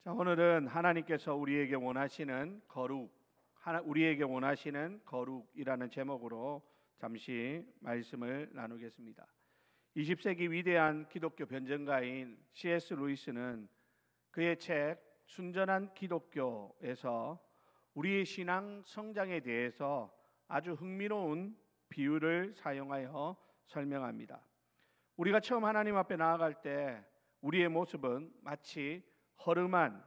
자, 오늘은 하나님께서 우리에게 원하시는 거룩이라는 제목으로 잠시 말씀을 나누겠습니다. 20세기 위대한 기독교 변증가인 C.S. 루이스는 그의 책 순전한 기독교에서 우리의 신앙 성장에 대해서 아주 흥미로운 비유를 사용하여 설명합니다. 우리가 처음 하나님 앞에 나아갈 때 우리의 모습은 마치 허름한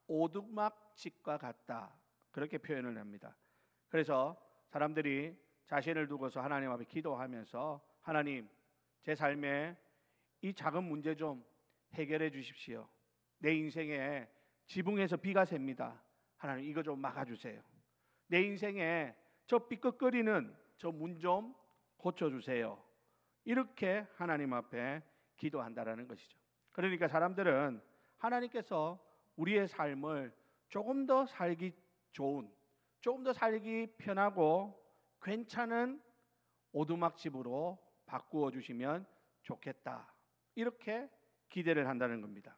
오두막집과 같다, 그렇게 표현을 합니다. 그래서 사람들이 자신을 두고서 하나님 앞에 기도하면서 하나님, 제 삶에 이 작은 문제 좀 해결해 주십시오. 내 인생에 지붕에서 비가 셉니다. 하나님, 이거 좀 막아주세요. 내 인생에 저 삐걱거리는 저 문 좀 고쳐주세요. 이렇게 하나님 앞에 기도한다라는 것이죠. 그러니까 사람들은 하나님께서 우리의 삶을 조금 더 살기 좋은, 조금 더 살기 편하고 괜찮은 오두막집으로 바꾸어 주시면 좋겠다, 이렇게 기대를 한다는 겁니다.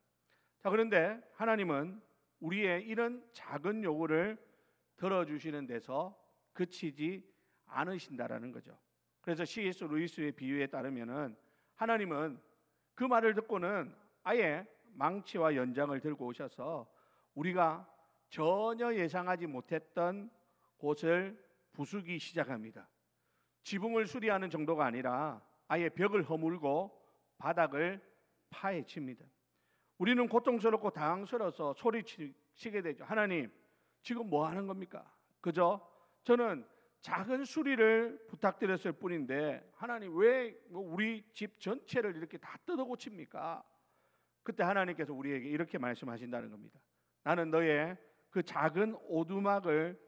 자, 그런데 하나님은 우리의 이런 작은 요구를 들어주시는 데서 그치지 않으신다라는 거죠. 그래서 C.S. 루이스의 비유에 따르면은 하나님은 그 말을 듣고는 아예 망치와 연장을 들고 오셔서 우리가 전혀 예상하지 못했던 곳을 부수기 시작합니다. 지붕을 수리하는 정도가 아니라 아예 벽을 허물고 바닥을 파헤칩니다. 우리는 고통스럽고 당황스러워서 소리치게 되죠. 하나님, 지금 뭐 하는 겁니까? 그저 저는 작은 수리를 부탁드렸을 뿐인데 하나님, 왜 우리 집 전체를 이렇게 다 뜯어 고칩니까? 그때 하나님께서 우리에게 이렇게 말씀하신다는 겁니다. 나는 너의 그 작은 오두막을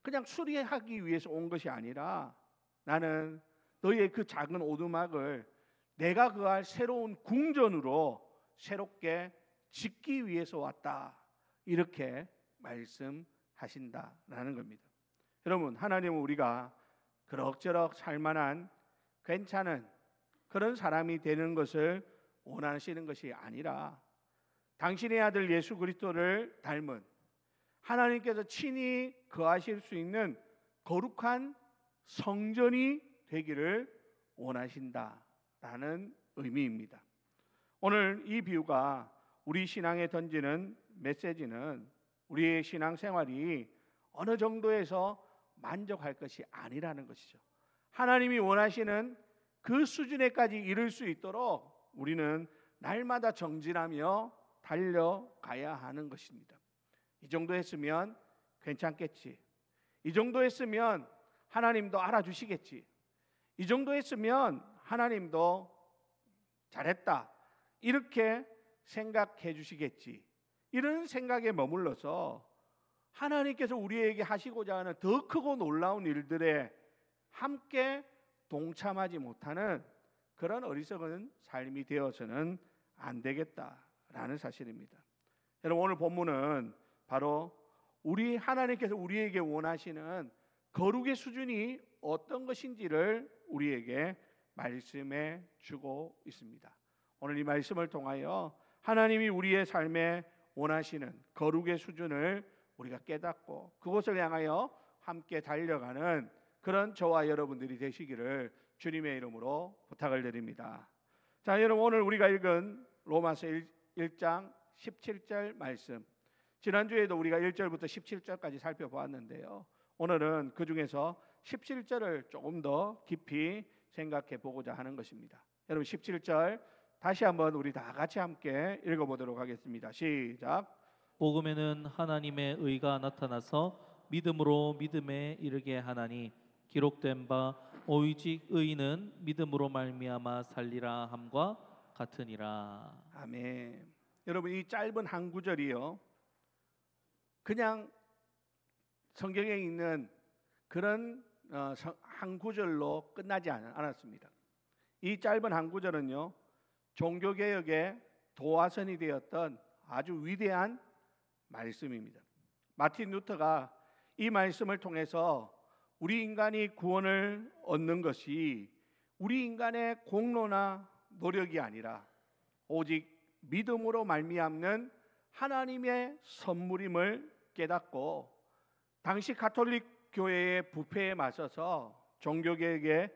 그냥 수리하기 위해서 온 것이 아니라 나는 너의 그 작은 오두막을 내가 거할 새로운 궁전으로 새롭게 짓기 위해서 왔다, 이렇게 말씀하신다라는 겁니다. 여러분, 하나님은 우리가 그럭저럭 살만한 괜찮은 그런 사람이 되는 것을 원하시는 것이 아니라 당신의 아들 예수 그리스도를 닮은, 하나님께서 친히 거하실 수 있는 거룩한 성전이 되기를 원하신다라는 의미입니다. 오늘 이 비유가 우리 신앙에 던지는 메시지는 우리의 신앙생활이 어느 정도에서 만족할 것이 아니라는 것이죠. 하나님이 원하시는 그 수준에까지 이를 수 있도록 우리는 날마다 정진하며 달려가야 하는 것입니다. 이 정도 했으면 괜찮겠지, 이 정도 했으면 하나님도 알아주시겠지, 이 정도 했으면 하나님도 잘했다, 이렇게 생각해 주시겠지, 이런 생각에 머물러서 하나님께서 우리에게 하시고자 하는 더 크고 놀라운 일들에 함께 동참하지 못하는 그런 어리석은 삶이 되어서는 안 되겠다라는 사실입니다. 여러분, 오늘 본문은 바로 우리 하나님께서 우리에게 원하시는 거룩의 수준이 어떤 것인지를 우리에게 말씀해 주고 있습니다. 오늘 이 말씀을 통하여 하나님이 우리의 삶에 원하시는 거룩의 수준을 우리가 깨닫고 그것을 향하여 함께 달려가는 그런 저와 여러분들이 되시기를 주님의 이름으로 부탁을 드립니다. 자, 여러분, 오늘 우리가 읽은 로마서 1장 17절 말씀, 지난주에도 우리가 1절부터 17절까지 살펴보았는데요, 오늘은 그 중에서 17절을 조금 더 깊이 생각해 보고자 하는 것입니다. 여러분, 17절 다시 한번 우리 다 같이 함께 읽어보도록 하겠습니다. 시작. 복음에는 하나님의 의가 나타나서 믿음으로 믿음에 이르게 하나니 기록된 바 오직 의인은 믿음으로 말미암아 살리라 함과 같으니라. 아멘. 여러분, 이 짧은 한 구절이요, 그냥 성경에 있는 그런 한 구절로 끝나지 않았습니다. 이 짧은 한 구절은요, 종교개혁의 도화선이 되었던 아주 위대한 말씀입니다. 마틴 루터가 이 말씀을 통해서 우리 인간이 구원을 얻는 것이 우리 인간의 공로나 노력이 아니라 오직 믿음으로 말미암는 하나님의 선물임을 깨닫고 당시 가톨릭 교회의 부패에 맞서서 종교개혁에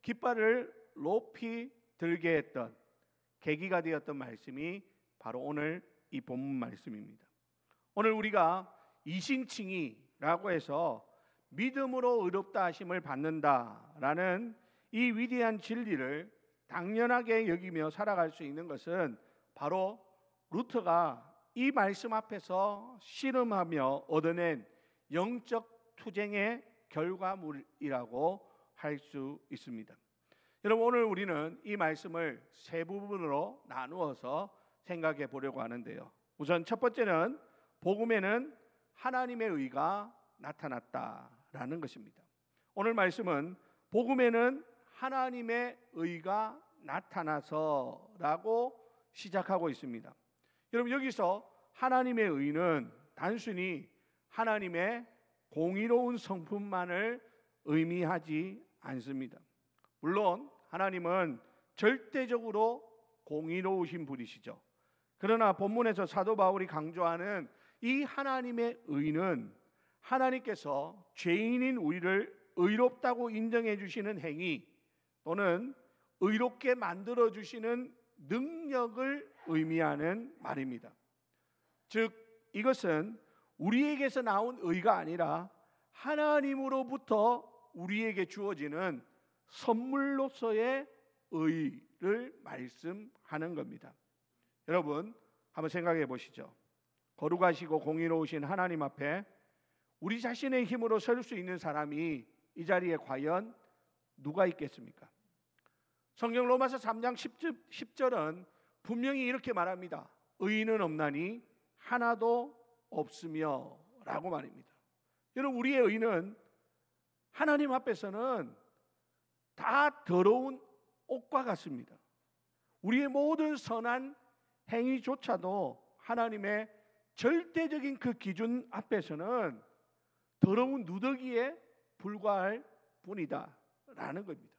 깃발을 높이 들게 했던 계기가 되었던 말씀이 바로 오늘 이 본문 말씀입니다. 오늘 우리가 이신칭의라고 해서 믿음으로 의롭다 하심을 받는다라는 이 위대한 진리를 당연하게 여기며 살아갈 수 있는 것은 바로 루터가 이 말씀 앞에서 씨름하며 얻어낸 영적 투쟁의 결과물이라고 할 수 있습니다. 여러분, 오늘 우리는 이 말씀을 세 부분으로 나누어서 생각해 보려고 하는데요. 우선 첫 번째는 복음에는 하나님의 의가 나타났다라는 것입니다. 오늘 말씀은 복음에는 하나님의 의가 나타나서라고 시작하고 있습니다. 여러분, 여기서 하나님의 의는 단순히 하나님의 공의로운 성품만을 의미하지 않습니다. 물론 하나님은 절대적으로 공의로우신 분이시죠. 그러나 본문에서 사도 바울이 강조하는 이 하나님의 의는 하나님께서 죄인인 우리를 의롭다고 인정해 주시는 행위 또는 의롭게 만들어 주시는 능력을 의미하는 말입니다. 즉 이것은 우리에게서 나온 의가 아니라 하나님으로부터 우리에게 주어지는 선물로서의 의를 말씀하는 겁니다. 여러분, 한번 생각해 보시죠. 거룩하시고 공의로우신 하나님 앞에 우리 자신의 힘으로 설 수 있는 사람이 이 자리에 과연 누가 있겠습니까? 성경 로마서 3장 10절은 분명히 이렇게 말합니다. 의인은 없나니 하나도 없으며 라고 말입니다. 여러분, 우리의 의는 하나님 앞에서는 다 더러운 옷과 같습니다. 우리의 모든 선한 행위조차도 하나님의 절대적인 그 기준 앞에서는 더러운 누더기에 불과할 뿐이다 라는 겁니다.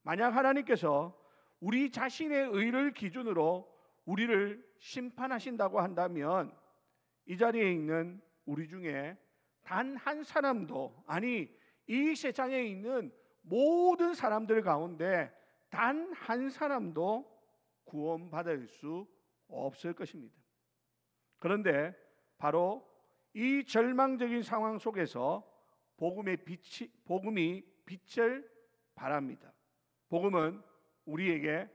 만약 하나님께서 우리 자신의 의를 기준으로 우리를 심판하신다고 한다면 이 자리에 있는 우리 중에 단 한 사람도, 아니 이 세상에 있는 모든 사람들 가운데 단 한 사람도 구원받을 수 없을 것입니다. 그런데 바로 이 절망적인 상황 속에서 복음이 빛을 발합니다. 복음은 우리에게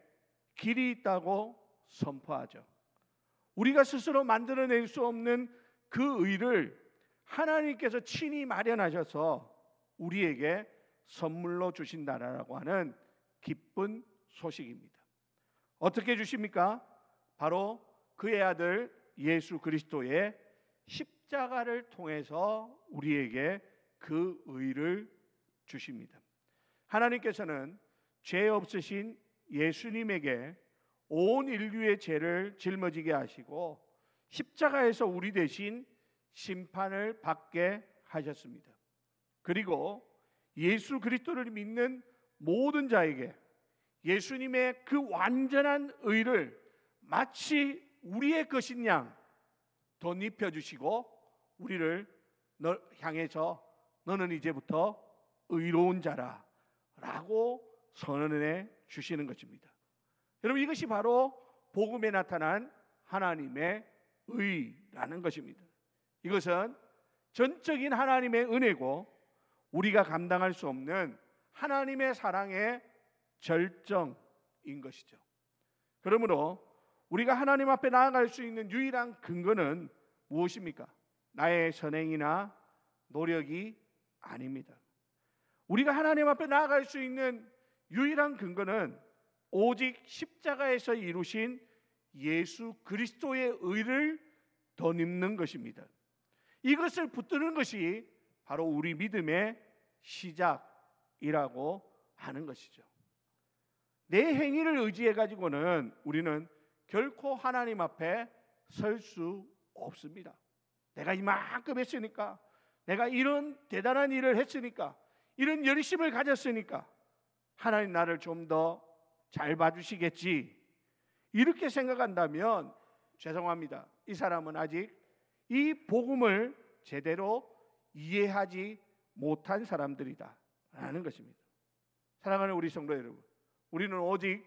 길이 있다고 선포하죠. 우리가 스스로 만들어낼 수 없는 그 의를 하나님께서 친히 마련하셔서 우리에게 선물로 주신다라고 하는 기쁜 소식입니다. 어떻게 주십니까? 바로 그의 아들 예수 그리스도의 십자가를 통해서 우리에게 그 의를 주십니다. 하나님께서는 죄 없으신 예수님에게 온 인류의 죄를 짊어지게 하시고 십자가에서 우리 대신 심판을 받게 하셨습니다. 그리고 예수 그리스도를 믿는 모든 자에게 예수님의 그 완전한 의를 마치 우리의 것인 양 덧입혀 주시고 우리를 향해서 너는 이제부터 의로운 자라 라고 선언해 주시는 것입니다. 여러분, 이것이 바로 복음에 나타난 하나님의 의라는 것입니다. 이것은 전적인 하나님의 은혜고 우리가 감당할 수 없는 하나님의 사랑의 절정인 것이죠. 그러므로 우리가 하나님 앞에 나아갈 수 있는 유일한 근거는 무엇입니까? 나의 선행이나 노력이 아닙니다. 우리가 하나님 앞에 나아갈 수 있는 유일한 근거는 오직 십자가에서 이루신 예수 그리스도의 의를 덧입는 것입니다. 이것을 붙드는 것이 바로 우리 믿음의 시작이라고 하는 것이죠. 내 행위를 의지해 가지고는 우리는 결코 하나님 앞에 설 수 없습니다. 내가 이만큼 했으니까, 내가 이런 대단한 일을 했으니까, 이런 열심을 가졌으니까 하나님 나를 좀 더 잘 봐주시겠지, 이렇게 생각한다면 죄송합니다. 이 사람은 아직 이 복음을 제대로 이해하지 못한 사람들이다 라는 것입니다. 사랑하는 우리 성도 여러분, 우리는 오직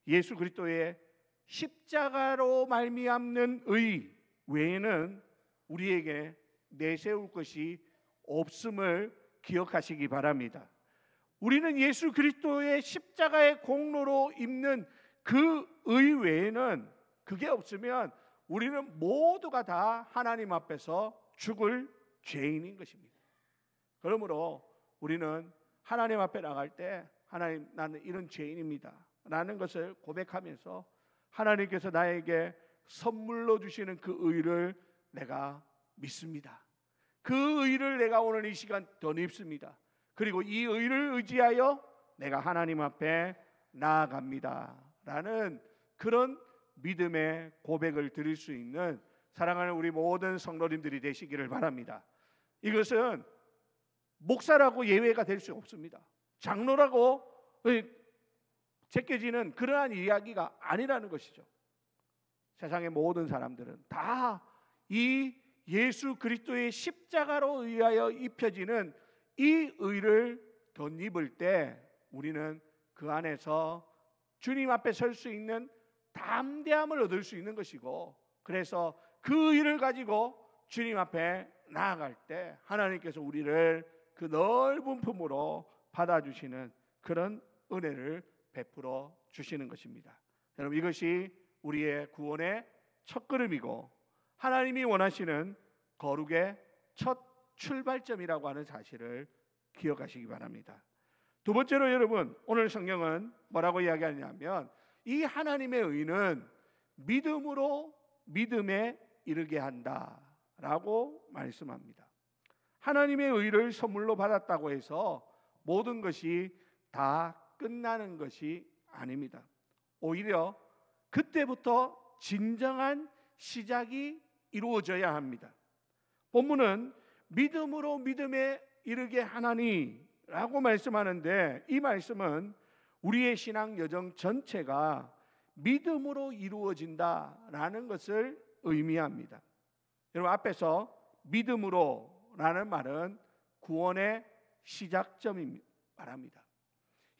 예수 그리스도의 십자가로 말미암는 의 외에는 우리에게 내세울 것이 없음을 기억하시기 바랍니다. 우리는 예수 그리스도의 십자가의 공로로 입는 그 의 외에는, 그게 없으면 우리는 모두가 다 하나님 앞에서 죽을 죄인인 것입니다. 그러므로 우리는 하나님 앞에 나갈 때 하나님, 나는 이런 죄인입니다 라는 것을 고백하면서 하나님께서 나에게 선물로 주시는 그 의를 내가 믿습니다. 그 의를 내가 오늘 이 시간 덧입습니다. 그리고 이 의를 의지하여 내가 하나님 앞에 나아갑니다 라는 그런 믿음의 고백을 드릴 수 있는 사랑하는 우리 모든 성도님들이 되시기를 바랍니다. 이것은 목사라고 예외가 될 수 없습니다. 장로라고 제껴지는 그러한 이야기가 아니라는 것이죠. 세상의 모든 사람들은 다 이 예수 그리스도의 십자가로 의하여 입혀지는 이 의를 덧입을 때 우리는 그 안에서 주님 앞에 설 수 있는 담대함을 얻을 수 있는 것이고, 그래서 그 의를 가지고 주님 앞에 나아갈 때 하나님께서 우리를 그 넓은 품으로 받아주시는 그런 은혜를 베풀어 주시는 것입니다. 여러분, 이것이 우리의 구원의 첫걸음이고 하나님이 원하시는 거룩의 첫 출발점이라고 하는 사실을 기억하시기 바랍니다. 두 번째로 여러분, 오늘 성경은 뭐라고 이야기하냐면 이 하나님의 의는 믿음으로 믿음에 이르게 한다라고 말씀합니다. 하나님의 의를 선물로 받았다고 해서 모든 것이 다 끝나는 것이 아닙니다. 오히려 그때부터 진정한 시작이 이루어져야 합니다. 본문은 믿음으로 믿음에 이르게 하나니라고 말씀하는데, 이 말씀은 우리의 신앙 여정 전체가 믿음으로 이루어진다라는 것을 의미합니다. 여러분, 앞에서 믿음으로라는 말은 구원의 시작점입니다. 말합니다.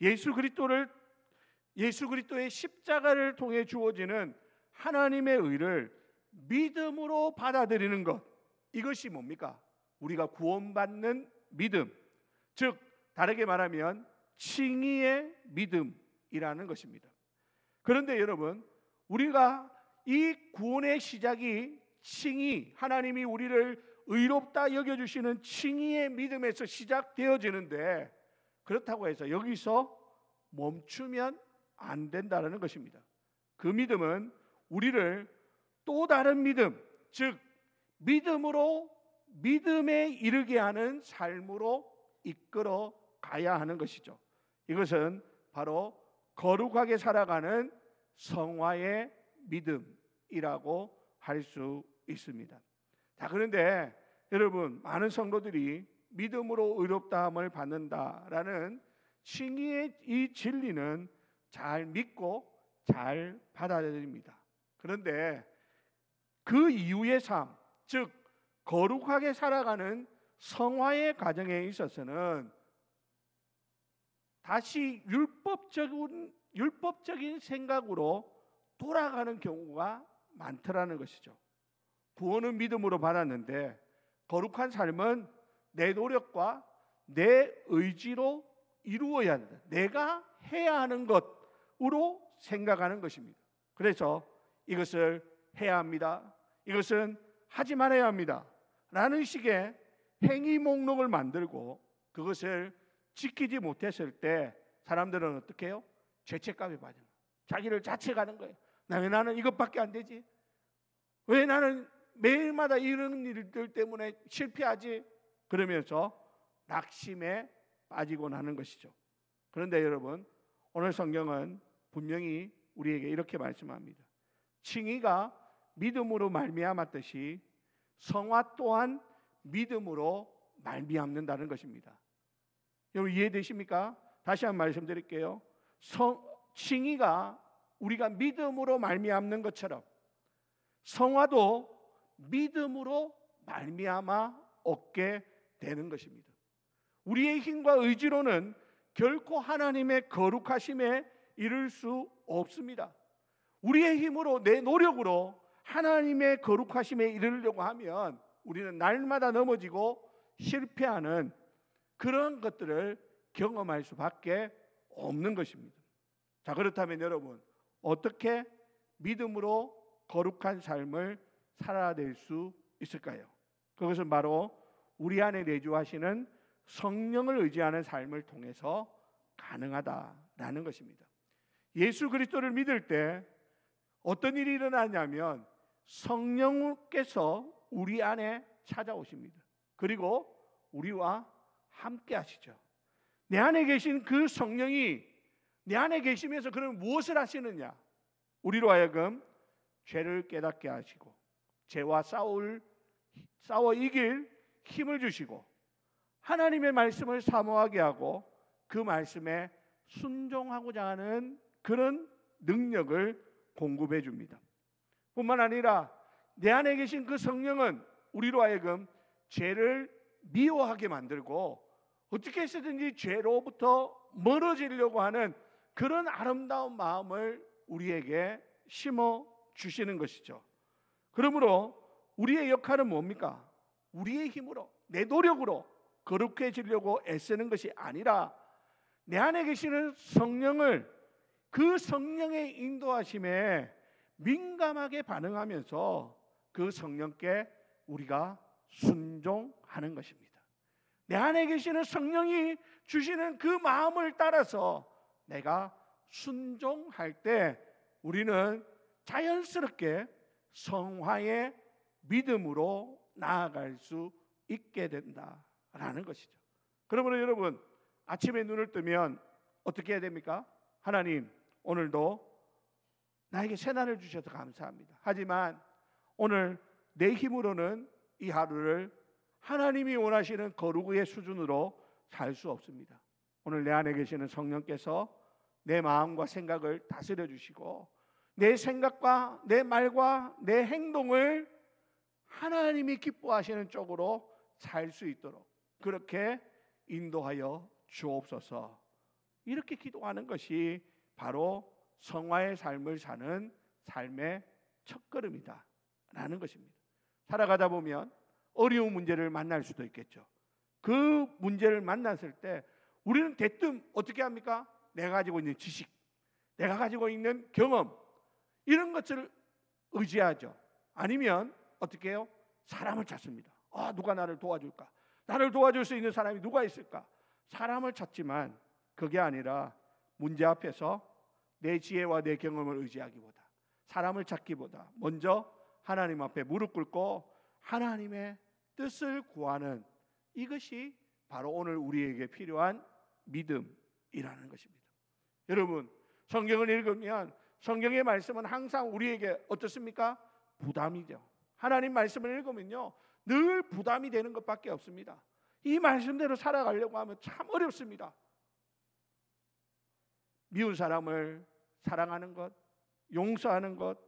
예수 그리스도의 십자가를 통해 주어지는 하나님의 의를 믿음으로 받아들이는 것, 이것이 뭡니까? 우리가 구원받는 믿음, 즉 다르게 말하면 칭의의 믿음이라는 것입니다. 그런데 여러분, 우리가 이 구원의 시작이 칭의, 하나님이 우리를 의롭다 여겨주시는 칭의의 믿음에서 시작되어지는데, 그렇다고 해서 여기서 멈추면 안 된다는 것입니다. 그 믿음은 우리를 또 다른 믿음, 즉 믿음으로 믿음에 이르게 하는 삶으로 이끌어 가야 하는 것이죠. 이것은 바로 거룩하게 살아가는 성화의 믿음이라고 할 수 있습니다. 자, 그런데 여러분, 많은 성도들이 믿음으로 의롭다함을 받는다라는 칭의의 이 진리는 잘 믿고 잘 받아들입니다. 그런데 그 이후의 삶, 즉 거룩하게 살아가는 성화의 과정에 있어서는 다시 율법적인 생각으로 돌아가는 경우가 많더라는 것이죠. 구원은 믿음으로 받았는데 거룩한 삶은 내 노력과 내 의지로 이루어야 한다. 내가 해야 하는 것으로 생각하는 것입니다. 그래서 이것을 해야 합니다, 이것은 하지 말아야 합니다 라는 식의 행위 목록을 만들고 그것을 지키지 못했을 때 사람들은 어떻게 해요? 죄책감에 빠져요. 자기를 자책하는 거예요. 왜 나는 이것밖에 안 되지? 왜 나는 매일마다 이런 일들 때문에 실패하지? 그러면서 낙심에 빠지고 나는 것이죠. 그런데 여러분, 오늘 성경은 분명히 우리에게 이렇게 말씀합니다. 칭의가 믿음으로 말미암았듯이 성화 또한 믿음으로 말미암는다는 것입니다. 여러분, 이해되십니까? 다시 한번 말씀드릴게요. 칭의가 우리가 믿음으로 말미암는 것처럼 성화도 믿음으로 말미암아 얻게 되는 것입니다. 우리의 힘과 의지로는 결코 하나님의 거룩하심에 이를 수 없습니다. 우리의 힘으로, 내 노력으로 하나님의 거룩하심에 이르려고 하면 우리는 날마다 넘어지고 실패하는 그런 것들을 경험할 수밖에 없는 것입니다. 자, 그렇다면 여러분, 어떻게 믿음으로 거룩한 삶을 살아낼 수 있을까요? 그것은 바로 우리 안에 내주하시는 성령을 의지하는 삶을 통해서 가능하다라는 것입니다. 예수 그리스도를 믿을 때 어떤 일이 일어나냐면 성령께서 우리 안에 찾아오십니다. 그리고 우리와 함께 하시죠. 내 안에 계신 그 성령이 내 안에 계시면서 그는 무엇을 하시느냐? 우리로 하여금 죄를 깨닫게 하시고 죄와 싸워 이길 힘을 주시고 하나님의 말씀을 사모하게 하고 그 말씀에 순종하고자 하는 그런 능력을 공급해 줍니다. 뿐만 아니라 내 안에 계신 그 성령은 우리로 하여금 죄를 미워하게 만들고 어떻게 해서든지 죄로부터 멀어지려고 하는 그런 아름다운 마음을 우리에게 심어 주시는 것이죠. 그러므로 우리의 역할은 뭡니까? 우리의 힘으로, 내 노력으로 거룩해지려고 애쓰는 것이 아니라 내 안에 계시는 성령을, 그 성령의 인도하심에 민감하게 반응하면서 그 성령께 우리가 순종하는 것입니다. 내 안에 계시는 성령이 주시는 그 마음을 따라서 내가 순종할 때 우리는 자연스럽게 성화의 믿음으로 나아갈 수 있게 된다라는 것이죠. 그러므로 여러분, 아침에 눈을 뜨면 어떻게 해야 됩니까? 하나님, 오늘도 나에게 새날을 주셔서 감사합니다. 하지만 오늘 내 힘으로는 이 하루를 하나님이 원하시는 거룩의 수준으로 살 수 없습니다. 오늘 내 안에 계시는 성령께서 내 마음과 생각을 다스려 주시고 내 생각과 내 말과 내 행동을 하나님이 기뻐하시는 쪽으로 살 수 있도록 그렇게 인도하여 주옵소서. 이렇게 기도하는 것이 바로 성화의 삶을 사는 삶의 첫걸음이다 라는 것입니다. 살아가다 보면 어려운 문제를 만날 수도 있겠죠. 그 문제를 만났을 때 우리는 대뜸 어떻게 합니까? 내가 가지고 있는 지식, 내가 가지고 있는 경험, 이런 것을 의지하죠. 아니면 어떻게 해요? 사람을 찾습니다. 누가 나를 도와줄까? 나를 도와줄 수 있는 사람이 누가 있을까? 사람을 찾지만 그게 아니라 문제 앞에서 내 지혜와 내 경험을 의지하기보다, 사람을 찾기보다 먼저 하나님 앞에 무릎 꿇고 하나님의 뜻을 구하는, 이것이 바로 오늘 우리에게 필요한 믿음이라는 것입니다. 여러분, 성경을 읽으면 성경의 말씀은 항상 우리에게 어떻습니까? 부담이죠. 하나님 말씀을 읽으면요, 늘 부담이 되는 것밖에 없습니다. 이 말씀대로 살아가려고 하면 참 어렵습니다. 미운 사람을 사랑하는 것, 용서하는 것,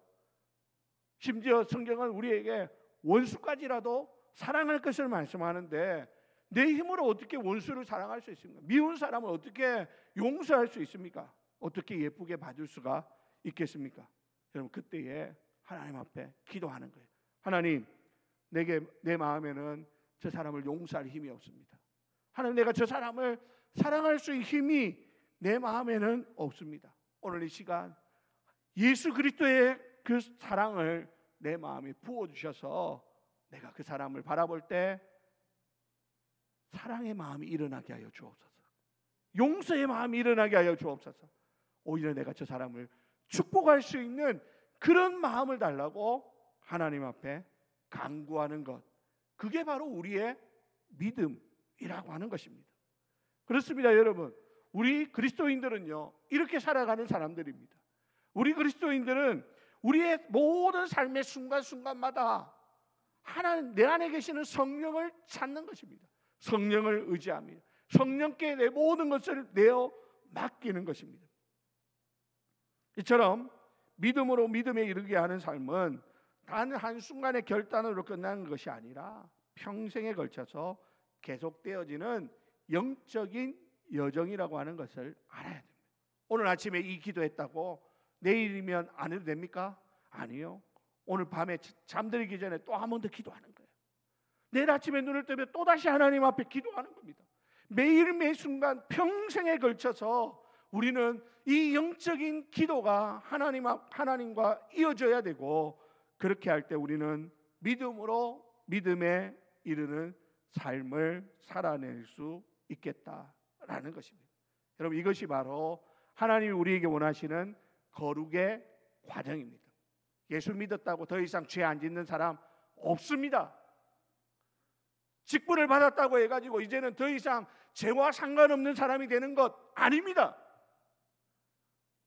심지어 성경은 우리에게 원수까지라도 사랑할 것을 말씀하는데 내 힘으로 어떻게 원수를 사랑할 수 있습니까? 미운 사람을 어떻게 용서할 수 있습니까? 어떻게 예쁘게 봐줄 수가 있겠습니까? 여러분, 그때에 하나님 앞에 기도하는 거예요. 하나님, 내 마음에는 저 사람을 용서할 힘이 없습니다. 하나님, 내가 저 사람을 사랑할 수 있는 힘이 내 마음에는 없습니다. 오늘 이 시간 예수 그리스도의 그 사랑을 내 마음에 부어주셔서 내가 그 사람을 바라볼 때 사랑의 마음이 일어나게 하여 주옵소서. 용서의 마음이 일어나게 하여 주옵소서. 오히려 내가 저 사람을 축복할 수 있는 그런 마음을 달라고 하나님 앞에 간구하는 것, 그게 바로 우리의 믿음이라고 하는 것입니다. 그렇습니다, 여러분. 우리 그리스도인들은요, 이렇게 살아가는 사람들입니다. 우리 그리스도인들은 우리의 모든 삶의 순간순간마다 하나님, 내 안에 계시는 성령을 찾는 것입니다. 성령을 의지합니다. 성령께 내 모든 것을 내어 맡기는 것입니다. 이처럼 믿음으로 믿음에 이르게 하는 삶은 단 한순간의 결단으로 끝나는 것이 아니라 평생에 걸쳐서 계속되어지는 영적인 여정이라고 하는 것을 알아야 됩니다. 오늘 아침에 이 기도했다고 내일이면 안 해도 됩니까? 아니요. 오늘 밤에 잠들기 전에 또 한 번 더 기도하는 거예요. 내일 아침에 눈을 뜨면 또다시 하나님 앞에 기도하는 겁니다. 매일 매 순간 평생에 걸쳐서 우리는 이 영적인 기도가 하나님과 이어져야 되고, 그렇게 할 때 우리는 믿음으로 믿음에 이르는 삶을 살아낼 수 있겠다라는 것입니다. 여러분, 이것이 바로 하나님이 우리에게 원하시는 거룩의 과정입니다. 예수 믿었다고 더 이상 죄 안 짓는 사람 없습니다. 직분을 받았다고 해가지고 이제는 더 이상 죄와 상관없는 사람이 되는 것 아닙니다.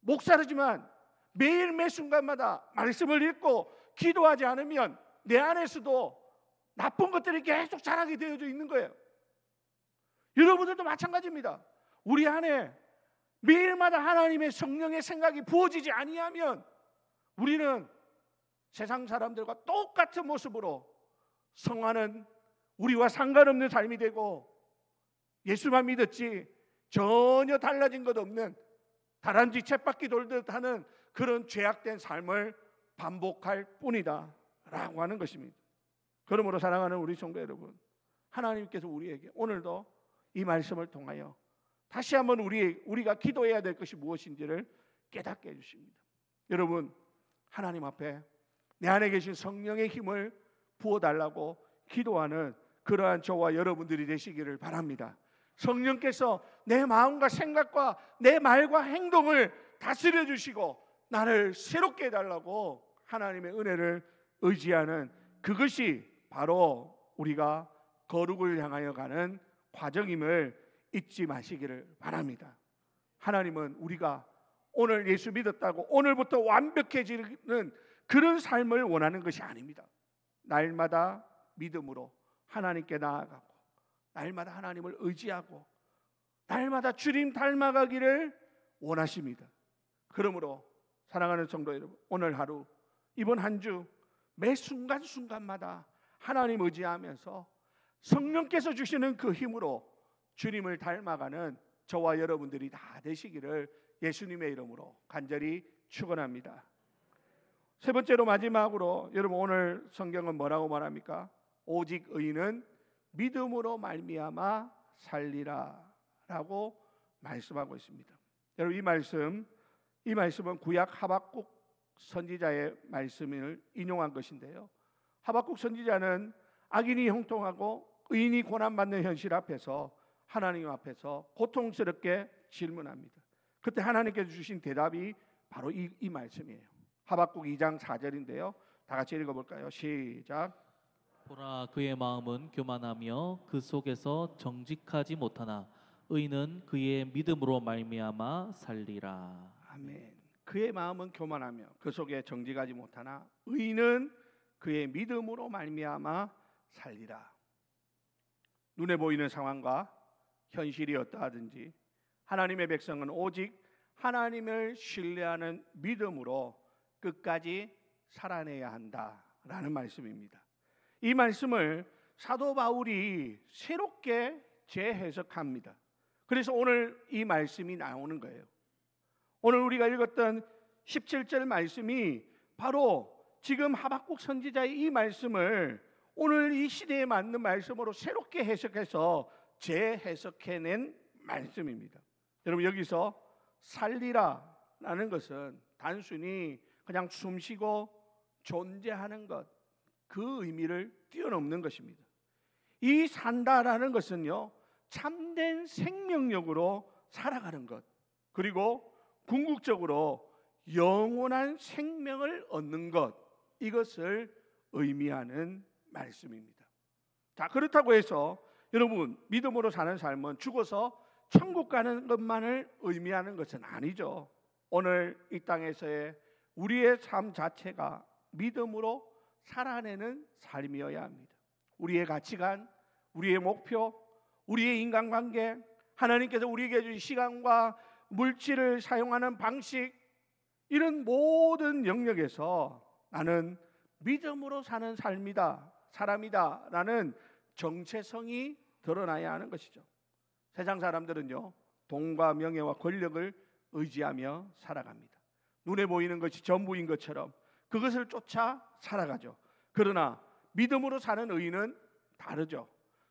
목사르지만 매일 매 순간마다 말씀을 읽고 기도하지 않으면 내 안에서도 나쁜 것들이 계속 자라게 되어져 있는 거예요. 여러분들도 마찬가지입니다. 우리 안에 매일마다 하나님의 성령의 생각이 부어지지 아니하면 우리는 세상 사람들과 똑같은 모습으로 성화는 우리와 상관없는 삶이 되고, 예수만 믿었지 전혀 달라진 것 없는 다람쥐 쳇바퀴 돌듯 하는 그런 죄악된 삶을 반복할 뿐이다 라고 하는 것입니다. 그러므로 사랑하는 우리 성도 여러분, 하나님께서 우리에게 오늘도 이 말씀을 통하여 다시 한번 우리가 기도해야 될 것이 무엇인지를 깨닫게 해주십니다. 여러분, 하나님 앞에 내 안에 계신 성령의 힘을 부어달라고 기도하는 그러한 저와 여러분들이 되시기를 바랍니다. 성령께서 내 마음과 생각과 내 말과 행동을 다스려 주시고 나를 새롭게 해달라고 하나님의 은혜를 의지하는, 그것이 바로 우리가 거룩을 향하여 가는 과정임을 잊지 마시기를 바랍니다. 하나님은 우리가 오늘 예수 믿었다고 오늘부터 완벽해지는 그런 삶을 원하는 것이 아닙니다. 날마다 믿음으로 하나님께 나아가고, 날마다 하나님을 의지하고, 날마다 주님 닮아가기를 원하십니다. 그러므로 사랑하는 성도 여러분, 오늘 하루, 이번 한 주 매 순간순간마다 하나님 의지하면서 성령께서 주시는 그 힘으로 주님을 닮아가는 저와 여러분들이 다 되시기를 예수님의 이름으로 간절히 축원합니다. 세 번째로, 마지막으로, 여러분 오늘 성경은 뭐라고 말합니까? 오직 의인은 믿음으로 말미암아 살리라 라고 말씀하고 있습니다. 여러분, 이 말씀은 구약 하박국 선지자의 말씀을 인용한 것인데요, 하박국 선지자는 악인이 형통하고 의인이 고난받는 현실 앞에서 하나님 앞에서 고통스럽게 질문합니다. 그때 하나님께서 주신 대답이 바로 이 말씀이에요. 하박국 2장 4절인데요, 다 같이 읽어볼까요? 시작. 보라, 그의 마음은 교만하며 그 속에서 정직하지 못하나 의인은 그의 믿음으로 말미암아 살리라. 아멘. 그의 마음은 교만하며 그 속에 정직하지 못하나 의인은 그의 믿음으로 말미암아 살리라. 눈에 보이는 상황과 현실이 어떠하든지 하나님의 백성은 오직 하나님을 신뢰하는 믿음으로 끝까지 살아내야 한다라는 말씀입니다. 이 말씀을 사도 바울이 새롭게 재해석합니다. 그래서 오늘 이 말씀이 나오는 거예요. 오늘 우리가 읽었던 17절 말씀이 바로 지금 하박국 선지자의 이 말씀을 오늘 이 시대에 맞는 말씀으로 새롭게 해석해서 재해석해낸 말씀입니다. 여러분, 여기서 살리라라는 것은 단순히 그냥 숨쉬고 존재하는 것, 그 의미를 뛰어넘는 것입니다. 이 산다라는 것은요, 참된 생명력으로 살아가는 것, 그리고 궁극적으로 영원한 생명을 얻는 것, 이것을 의미하는 말씀입니다. 자, 그렇다고 해서 여러분, 믿음으로 사는 삶은 죽어서 천국 가는 것만을 의미하는 것은 아니죠. 오늘 이 땅에서의 우리의 삶 자체가 믿음으로 살아내는 삶이어야 합니다. 우리의 가치관, 우리의 목표, 우리의 인간관계, 하나님께서 우리에게 주신 시간과 물질을 사용하는 방식, 이런 모든 영역에서 나는 믿음으로 사는 삶이다, 사람이다라는 정체성이 드러나야 하는 것이죠. 세상 사람들은요, 돈과 명예와 권력을 의지하며 살아갑니다. 눈에 보이는 것이 전부인 것처럼 그것을 쫓아 살아가죠. 그러나 믿음으로 사는 의인은 다르죠.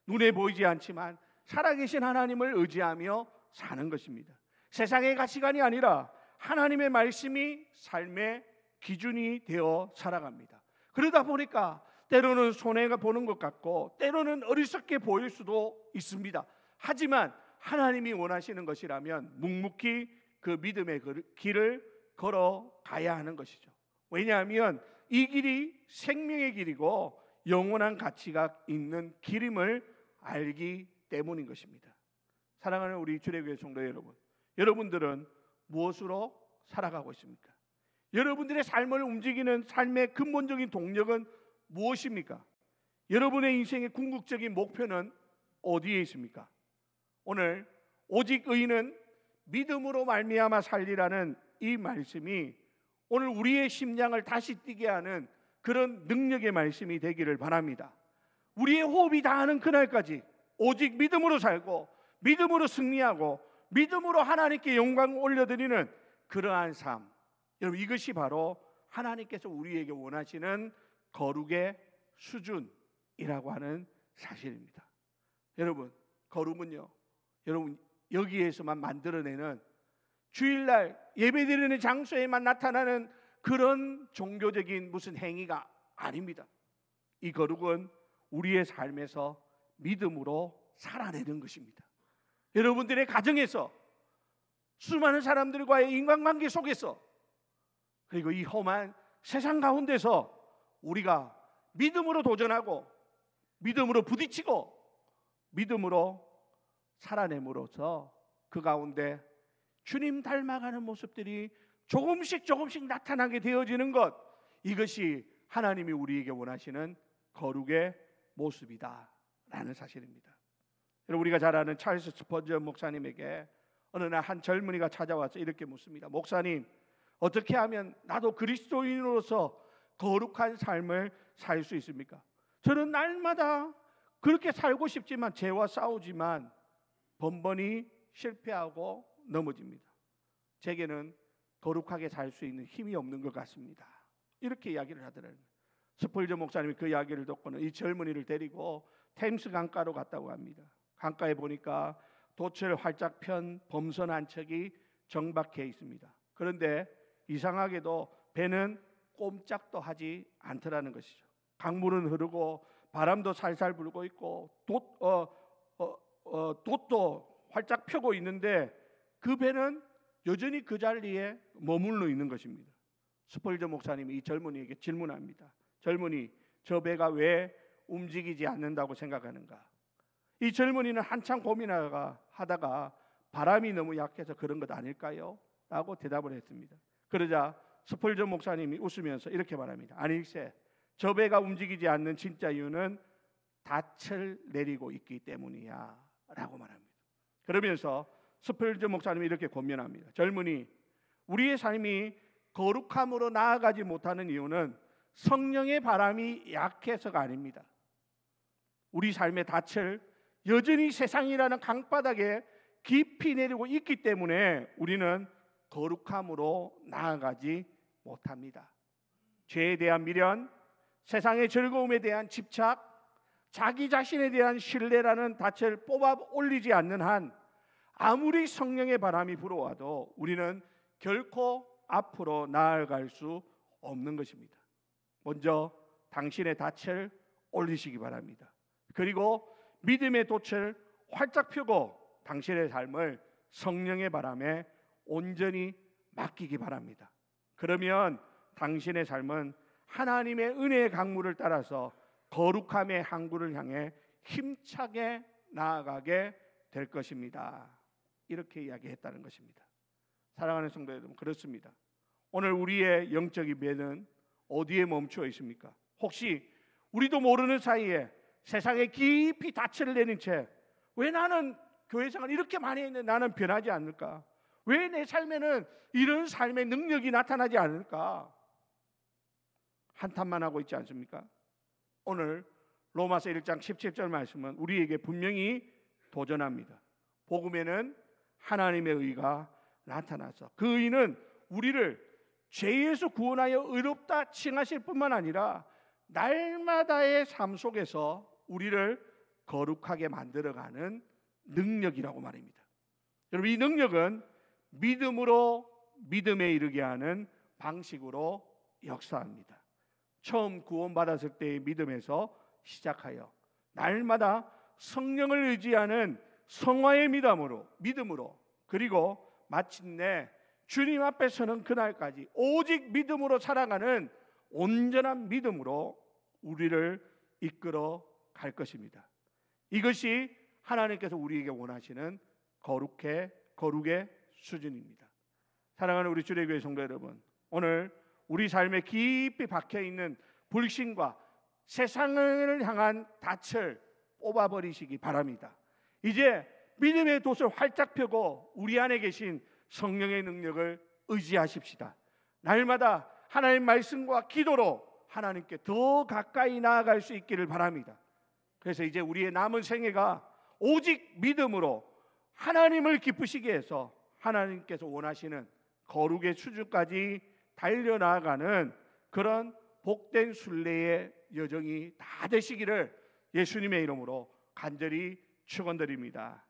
눈에 보이지 않지만 살아계신 하나님을 의지하며 사는 것입니다. 세상의 가치관이 아니라 하나님의 말씀이 삶의 기준이 되어 살아갑니다. 그러다 보니까 때로는 손해가 보는 것 같고 때로는 어리석게 보일 수도 있습니다. 하지만 하나님이 원하시는 것이라면 묵묵히 그 믿음의 길을 걸어가야 하는 것이죠. 왜냐하면 이 길이 생명의 길이고 영원한 가치가 있는 길임을 알기 때문인 것입니다. 사랑하는 우리 주례교회 성도 여러분, 여러분들은 무엇으로 살아가고 있습니까? 여러분들의 삶을 움직이는 삶의 근본적인 동력은 무엇입니까? 여러분의 인생의 궁극적인 목표는 어디에 있습니까? 오늘 오직 의인은 믿음으로 말미암아 살리라는 이 말씀이 오늘 우리의 심장을 다시 뛰게 하는 그런 능력의 말씀이 되기를 바랍니다. 우리의 호흡이 다하는 그날까지 오직 믿음으로 살고 믿음으로 승리하고 믿음으로 하나님께 영광을 올려드리는 그러한 삶, 여러분 이것이 바로 하나님께서 우리에게 원하시는 거룩의 수준이라고 하는 사실입니다. 여러분 거룩은요, 여러분 여기에서만 만들어내는 주일날 예배드리는 장소에만 나타나는 그런 종교적인 무슨 행위가 아닙니다. 이 거룩은 우리의 삶에서 믿음으로 살아내는 것입니다. 여러분들의 가정에서 수많은 사람들과의 인간관계 속에서 그리고 이 험한 세상 가운데서 우리가 믿음으로 도전하고 믿음으로 부딪히고 믿음으로 살아냄으로써 그 가운데 주님 닮아가는 모습들이 조금씩 나타나게 되어지는 것, 이것이 하나님이 우리에게 원하시는 거룩의 모습이다라는 사실입니다. 여러분 우리가 잘 아는 찰스 스퍼전 목사님에게 어느 날 한 젊은이가 찾아와서 이렇게 묻습니다. 목사님, 어떻게 하면 나도 그리스도인으로서 거룩한 삶을 살 수 있습니까? 저는 날마다 그렇게 살고 싶지만 죄와 싸우지만 번번이 실패하고 넘어집니다. 제게는 거룩하게 살 수 있는 힘이 없는 것 같습니다. 이렇게 이야기를 하더라고요. 스펄전 목사님이 그 이야기를 듣고는 이 젊은이를 데리고 템스 강가로 갔다고 합니다. 강가에 보니까 돛을 활짝 편 범선 한 척이 정박해 있습니다. 그런데 이상하게도 배는 꼼짝도 하지 않더라는 것이죠. 강물은 흐르고 바람도 살살 불고 있고 돛도 활짝 펴고 있는데 그 배는 여전히 그 자리에 머물러 있는 것입니다. 스펄전 목사님이 이 젊은이에게 질문합니다. 젊은이, 저 배가 왜 움직이지 않는다고 생각하는가? 이 젊은이는 한참 고민하다가 바람이 너무 약해서 그런 것 아닐까요? 라고 대답을 했습니다. 그러자 스펄전 목사님이 웃으면서 이렇게 말합니다. 아니세, 저 배가 움직이지 않는 진짜 이유는 닻을 내리고 있기 때문이야 라고 말합니다. 그러면서 스펄전 목사님이 이렇게 권면합니다. 젊은이, 우리의 삶이 거룩함으로 나아가지 못하는 이유는 성령의 바람이 약해서가 아닙니다. 우리 삶의 닻을 여전히 세상이라는 강바닥에 깊이 내리고 있기 때문에 우리는 거룩함으로 나아가지 못합니다. 죄에 대한 미련, 세상의 즐거움에 대한 집착, 자기 자신에 대한 신뢰라는 닻을 뽑아 올리지 않는 한 아무리 성령의 바람이 불어와도 우리는 결코 앞으로 나아갈 수 없는 것입니다. 먼저 당신의 닻을 올리시기 바랍니다. 그리고 믿음의 돛을 활짝 펴고 당신의 삶을 성령의 바람에 온전히 맡기기 바랍니다. 그러면 당신의 삶은 하나님의 은혜의 강물을 따라서 거룩함의 항구를 향해 힘차게 나아가게 될 것입니다. 이렇게 이야기했다는 것입니다. 사랑하는 성도 여러분, 그렇습니다. 오늘 우리의 영적인 배는 어디에 멈춰 있습니까? 혹시 우리도 모르는 사이에 세상에 깊이 닻을 내는 채 왜 나는 교회 생활 이렇게 많이 했는데 나는 변하지 않을까? 왜 내 삶에는 이런 삶의 능력이 나타나지 않을까? 한탄만 하고 있지 않습니까? 오늘 로마서 1장 17절 말씀은 우리에게 분명히 도전합니다. 복음에는 하나님의 의가 나타나서 그 의는 우리를 죄에서 구원하여 의롭다 칭하실 뿐만 아니라 날마다의 삶 속에서 우리를 거룩하게 만들어가는 능력이라고 말입니다. 여러분, 이 능력은 믿음으로 믿음에 이르게 하는 방식으로 역사합니다. 처음 구원받았을 때의 믿음에서 시작하여 날마다 성령을 의지하는 성화의 믿음으로 그리고 마침내 주님 앞에 서는 그날까지 오직 믿음으로 살아가는 온전한 믿음으로 우리를 이끌어 갈 것입니다. 이것이 하나님께서 우리에게 원하시는 거룩의 수준입니다. 사랑하는 우리 주례교회 성도 여러분, 오늘 우리 삶에 깊이 박혀있는 불신과 세상을 향한 닻을 뽑아버리시기 바랍니다. 이제 믿음의 돛을 활짝 펴고 우리 안에 계신 성령의 능력을 의지하십시다. 날마다 하나님 말씀과 기도로 하나님께 더 가까이 나아갈 수 있기를 바랍니다. 그래서 이제 우리의 남은 생애가 오직 믿음으로 하나님을 기쁘시게 해서 하나님께서 원하시는 거룩의 수준까지 달려나가는 그런 복된 순례의 여정이 다 되시기를 예수님의 이름으로 간절히 축원드립니다.